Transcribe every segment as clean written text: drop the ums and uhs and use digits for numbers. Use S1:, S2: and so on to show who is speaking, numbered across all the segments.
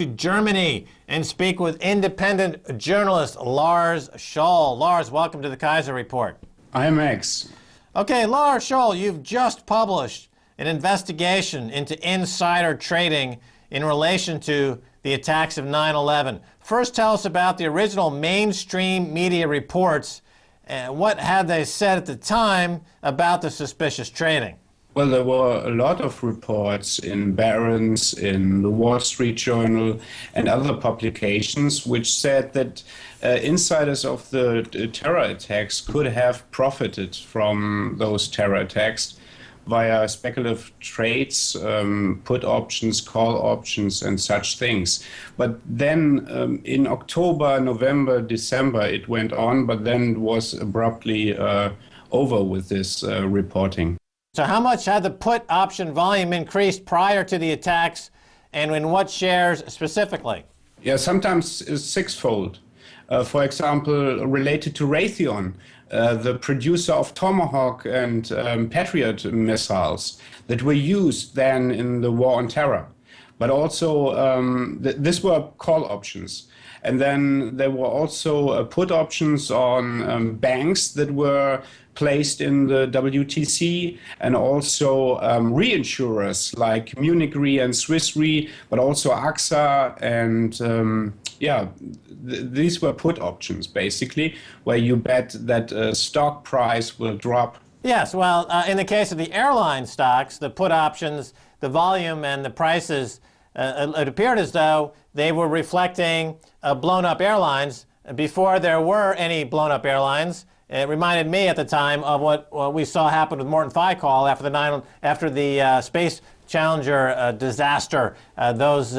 S1: To Germany and speak with independent journalist Lars Schall. Lars, welcome to the Keiser Report.
S2: Hi, Max.
S1: Okay, Lars Schall, you've just published an investigation into insider trading in relation to the attacks of 9/11. First, tell us about the original mainstream media reports. What had they said at the time about the suspicious trading?
S2: Well, there were a lot of reports in Barron's, in the Wall Street Journal, and other publications which said that insiders of the terror attacks could have profited from those terror attacks via speculative trades, put options, call options, and such things. But then in October, November, December, it went on, but then it was abruptly over with this reporting.
S1: So how much had the put option volume increased prior to the attacks, and in what shares specifically?
S2: Yeah, sometimes sixfold. For example, related to Raytheon, the producer of Tomahawk and Patriot missiles that were used then in the war on terror. But also, these were call options. And then there were also put options on banks that were placed in the WTC, and also reinsurers like Munich Re and Swiss Re, but also AXA. And these were put options, basically, where you bet that a stock price will drop.
S1: Yes, well, in the case of the airline stocks, the put options, the volume and the prices, it appeared as though they were reflecting blown-up airlines before there were any blown-up airlines. It reminded me at the time of what we saw happen with Morton Thiokol after the Space Challenger disaster. Those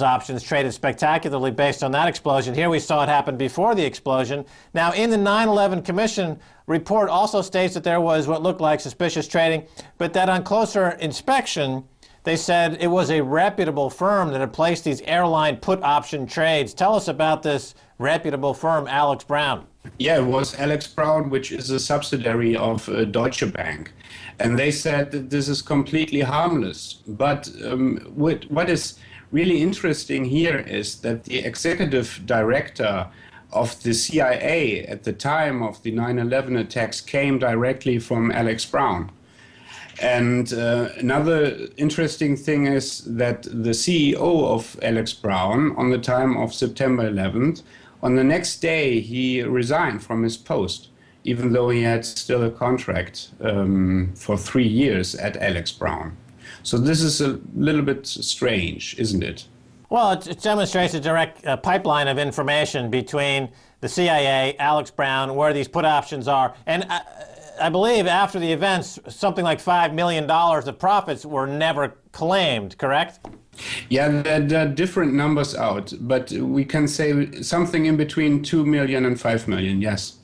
S1: options traded spectacularly based on that explosion. Here we saw it happen before the explosion. Now, in the 9/11 Commission report also states that there was what looked like suspicious trading, but that on closer inspection, they said it was a reputable firm that had placed these airline put option trades. Tell us about this reputable firm, Alex Brown.
S2: Yeah, it was Alex Brown, which is a subsidiary of Deutsche Bank. And they said that this is completely harmless. But what is really interesting here is that the executive director of the CIA at the time of the 9/11 attacks came directly from Alex Brown. And another interesting thing is that the CEO of Alex Brown, on the time of September 11th, on the next day he resigned from his post, even though he had still a contract for 3 years at Alex Brown. So this is a little bit strange, isn't it?
S1: Well, it demonstrates a direct pipeline of information between the CIA, Alex Brown, where these put options are. And I believe after the events, something like $5 million of profits were never claimed, correct?
S2: Yeah, there are different numbers out, but we can say something in between 2 million and 5 million, yes.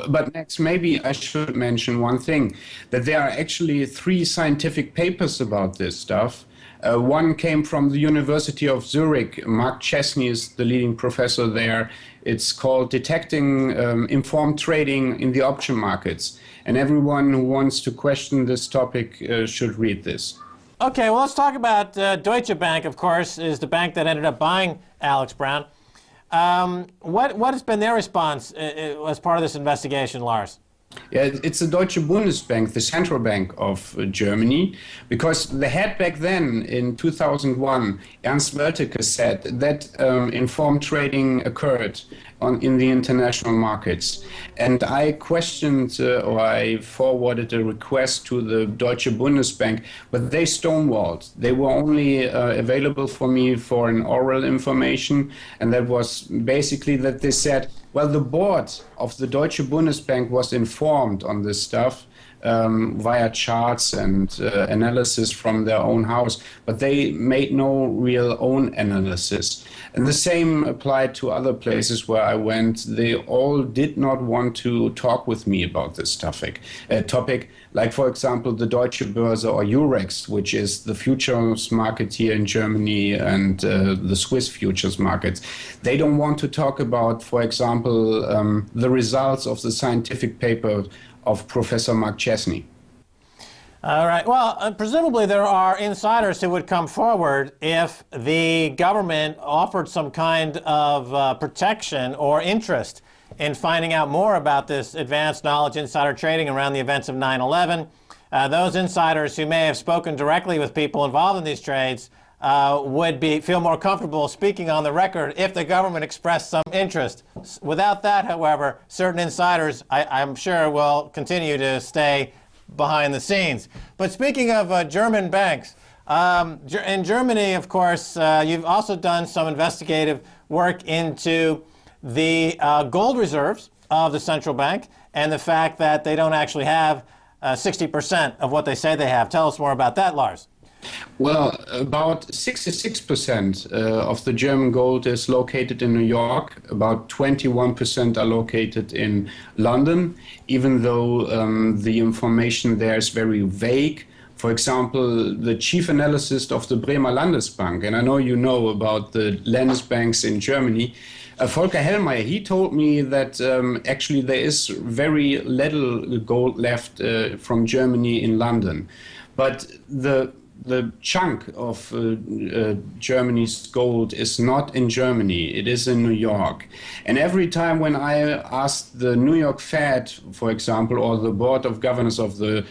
S2: But next, maybe I should mention one thing, that there are actually 3 scientific papers about this stuff. One came from the University of Zurich. Mark Chesney is the leading professor there. It's called Detecting Informed Trading in the Option Markets. And everyone who wants to question this topic should read this.
S1: Okay, well, let's talk about Deutsche Bank, of course, is the bank that ended up buying Alex Brown. What has been their response as part of this investigation, Lars?
S2: Yeah, it's the Deutsche Bundesbank, the central bank of Germany, because the head back then in 2001, Ernst Welteke, said that informed trading occurred in the international markets. And I questioned or I forwarded a request to the Deutsche Bundesbank, but they stonewalled. They were only available for me for an oral information, and that was basically that they said, well, the board of the Deutsche Bundesbank was informed on this stuff via charts and analysis from their own house, but they made no real own analysis. And the same applied to other places where I went. They all did not want to talk with me about this topic, like, for example, the Deutsche Börse or Eurex, which is the futures market here in Germany, and the Swiss futures markets. They don't want to talk about, for example, the results of the scientific paper of Professor Mark Chesney.
S1: All right. Well, presumably there are insiders who would come forward if the government offered some kind of protection or interest in finding out more about this advanced knowledge insider trading around the events of 9/11. Those insiders who may have spoken directly with people involved in these trades would feel more comfortable speaking on the record if the government expressed some interest. Without that, however, certain insiders, I'm sure, will continue to stay behind the scenes. But speaking of German banks, in Germany, of course, you've also done some investigative work into the gold reserves of the central bank and the fact that they don't actually have 60% of what they say they have. Tell us more about that, Lars.
S2: Well, about 66% of the German gold is located in New York. About 21% are located in London, even though the information there is very vague. For example, the chief analyst of the Bremer Landesbank, and I know you know about the Landesbanks in Germany, Volker Hellmeier, he told me that actually there is very little gold left from Germany in London. But the chunk of Germany's gold is not in Germany, it is in New York. And every time when I asked the New York Fed, for example, or the Board of Governors of the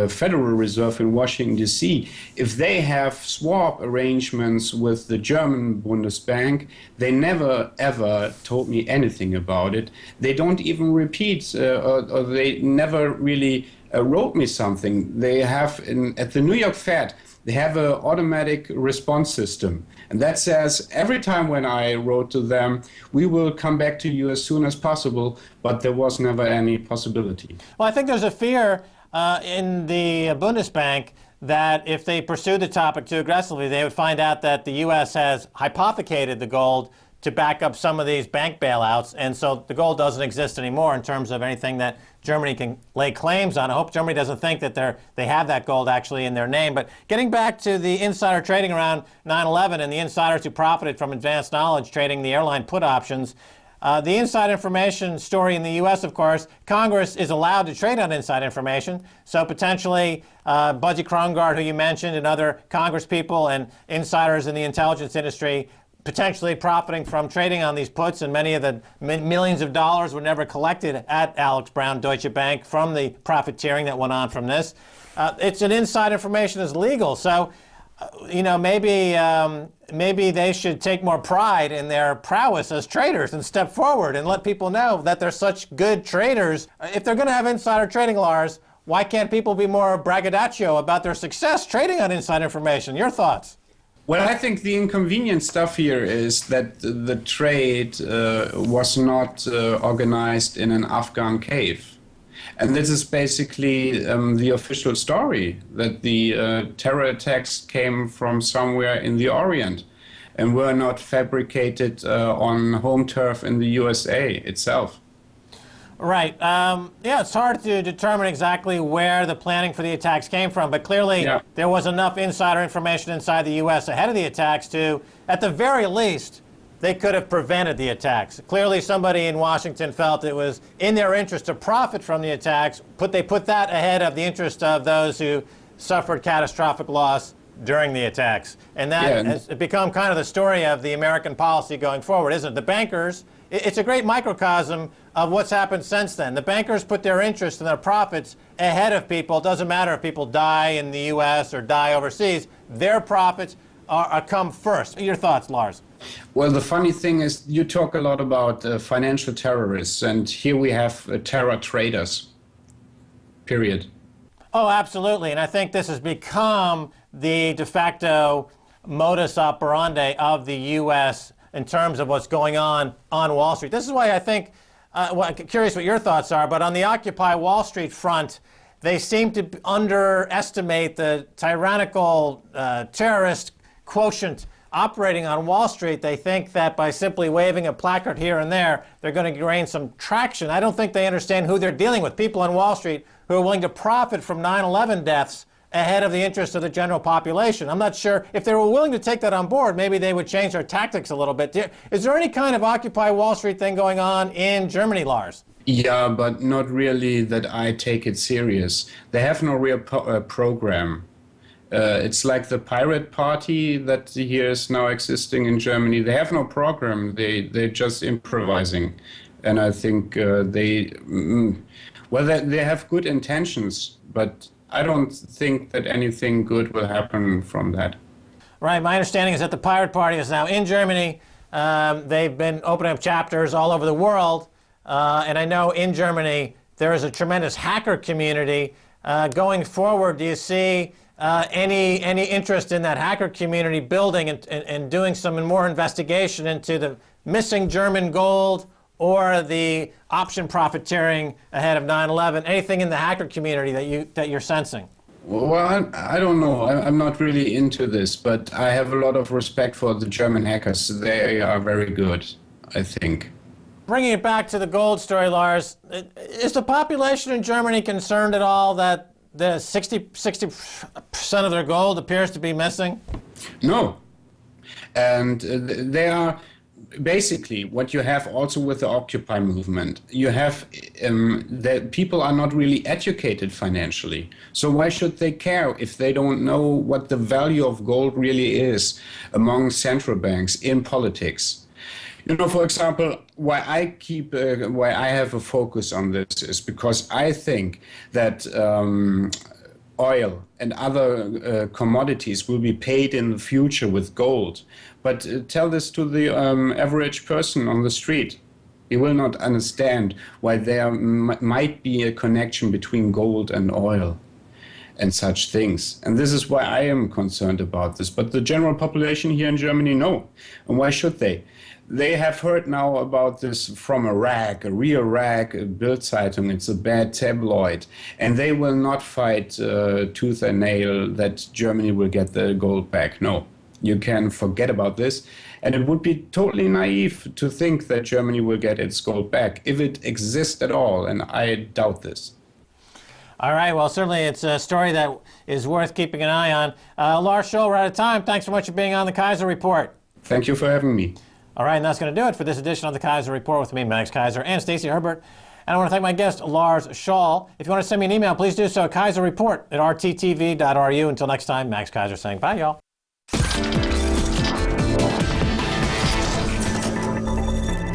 S2: Federal Reserve in Washington, D.C., if they have swap arrangements with the German Bundesbank, they never ever told me anything about it. They don't even repeat, or they never really wrote me something. They have, at the New York Fed, they have an automatic response system. And that says every time when I wrote to them, we will come back to you as soon as possible, but there was never any possibility.
S1: Well, I think there's a fear in the Bundesbank that if they pursue the topic too aggressively, they would find out that the U.S. has hypothecated the gold to back up some of these bank bailouts, and so the gold doesn't exist anymore in terms of anything that Germany can lay claims on. I hope Germany doesn't think that they have that gold actually in their name. But getting back to the insider trading around 9/11 and the insiders who profited from advanced knowledge trading the airline put options, the inside information story in the U.S., of course, Congress is allowed to trade on inside information. So potentially Budgie Krongard, who you mentioned, and other Congress people and insiders in the intelligence industry potentially profiting from trading on these puts, and many of the millions of dollars were never collected at Alex Brown Deutsche Bank from the profiteering that went on from this. It's an inside information is legal, so you know, maybe they should take more pride in their prowess as traders and step forward and let people know that they're such good traders. If they're going to have insider trading, Lars, why can't people be more braggadocio about their success trading on inside information? Your thoughts?
S2: Well, I think the inconvenient stuff here is that the trade was not organized in an Afghan cave. And this is basically the official story, that the terror attacks came from somewhere in the Orient and were not fabricated on home turf in the USA itself.
S1: Right. Yeah, it's hard to determine exactly where the planning for the attacks came from, but clearly there was enough insider information inside the U.S. ahead of the attacks to, at the very least, they could have prevented the attacks. Clearly somebody in Washington felt it was in their interest to profit from the attacks, they put that ahead of the interest of those who suffered catastrophic loss during the attacks. And that has become kind of the story of the American policy going forward, isn't it? The bankers, it's a great microcosm of what's happened since then. The bankers put their interest and their profits ahead of people. It doesn't matter if people die in the U.S. or die overseas. Their profits come first. Your thoughts, Lars?
S2: Well, the funny thing is you talk a lot about financial terrorists, and here we have terror traders, period.
S1: Oh, absolutely. And I think this has become the de facto modus operandi of the U.S. in terms of what's going on Wall Street. This is why I think, well, I'm curious what your thoughts are, but on the Occupy Wall Street front, they seem to underestimate the tyrannical terrorist quotient operating on Wall Street. They think that by simply waving a placard here and there, they're going to gain some traction. I don't think they understand who they're dealing with, people on Wall Street who are willing to profit from 9/11 deaths ahead of the interest of the general population. I'm not sure if they were willing to take that on board, maybe they would change their tactics a little bit. Is there any kind of Occupy Wall Street thing going on in Germany, Lars?
S2: Yeah, but not really that I take it serious. They have no real program. It's like the pirate party that here is now existing in Germany. They have no program. They're just improvising, and I think well, they have good intentions, but I don't think that anything good will happen from that.
S1: Right. My understanding is that the Pirate Party is now in Germany. They've been opening up chapters all over the world. And I know in Germany there is a tremendous hacker community. Going forward, do you see any interest in that hacker community building and doing some more investigation into the missing German gold or the option profiteering ahead of 9/11? Anything in the hacker community that you're sensing?
S2: Well, I don't know. I'm not really into this, but I have a lot of respect for the German hackers. They are very good, I think.
S1: Bringing it back to the gold story, Lars, is the population in Germany concerned at all that the 60% of their gold appears to be missing?
S2: No. And they are basically what you have also with the Occupy movement. You have that people are not really educated financially. So why should they care if they don't know what the value of gold really is among central banks in politics? You know, for example, why I have a focus on this is because I think that oil and other commodities will be paid in the future with gold. But tell this to the average person on the street. He will not understand why there might be a connection between gold and oil and such things. And this is why I am concerned about this. But the general population here in Germany, no. And why should they? They have heard now about this from a rag, a real rag, a Bild Zeitung. It's a bad tabloid. And they will not fight tooth and nail that Germany will get the gold back. No, you can forget about this. And it would be totally naive to think that Germany will get its gold back, if it exists at all. And I doubt this.
S1: All right. Well, certainly it's a story that is worth keeping an eye on. Lars Schall, we're out of time. Thanks so much for being on the Keiser Report.
S2: Thank you for having me.
S1: All right, and that's going to do it for this edition of the Keiser Report with me, Max Keiser, and Stacy Herbert. And I want to thank my guest, Lars Schall. If you want to send me an email, please do so at keiserreport@rttv.ru. Until next time, Max Keiser saying bye, y'all.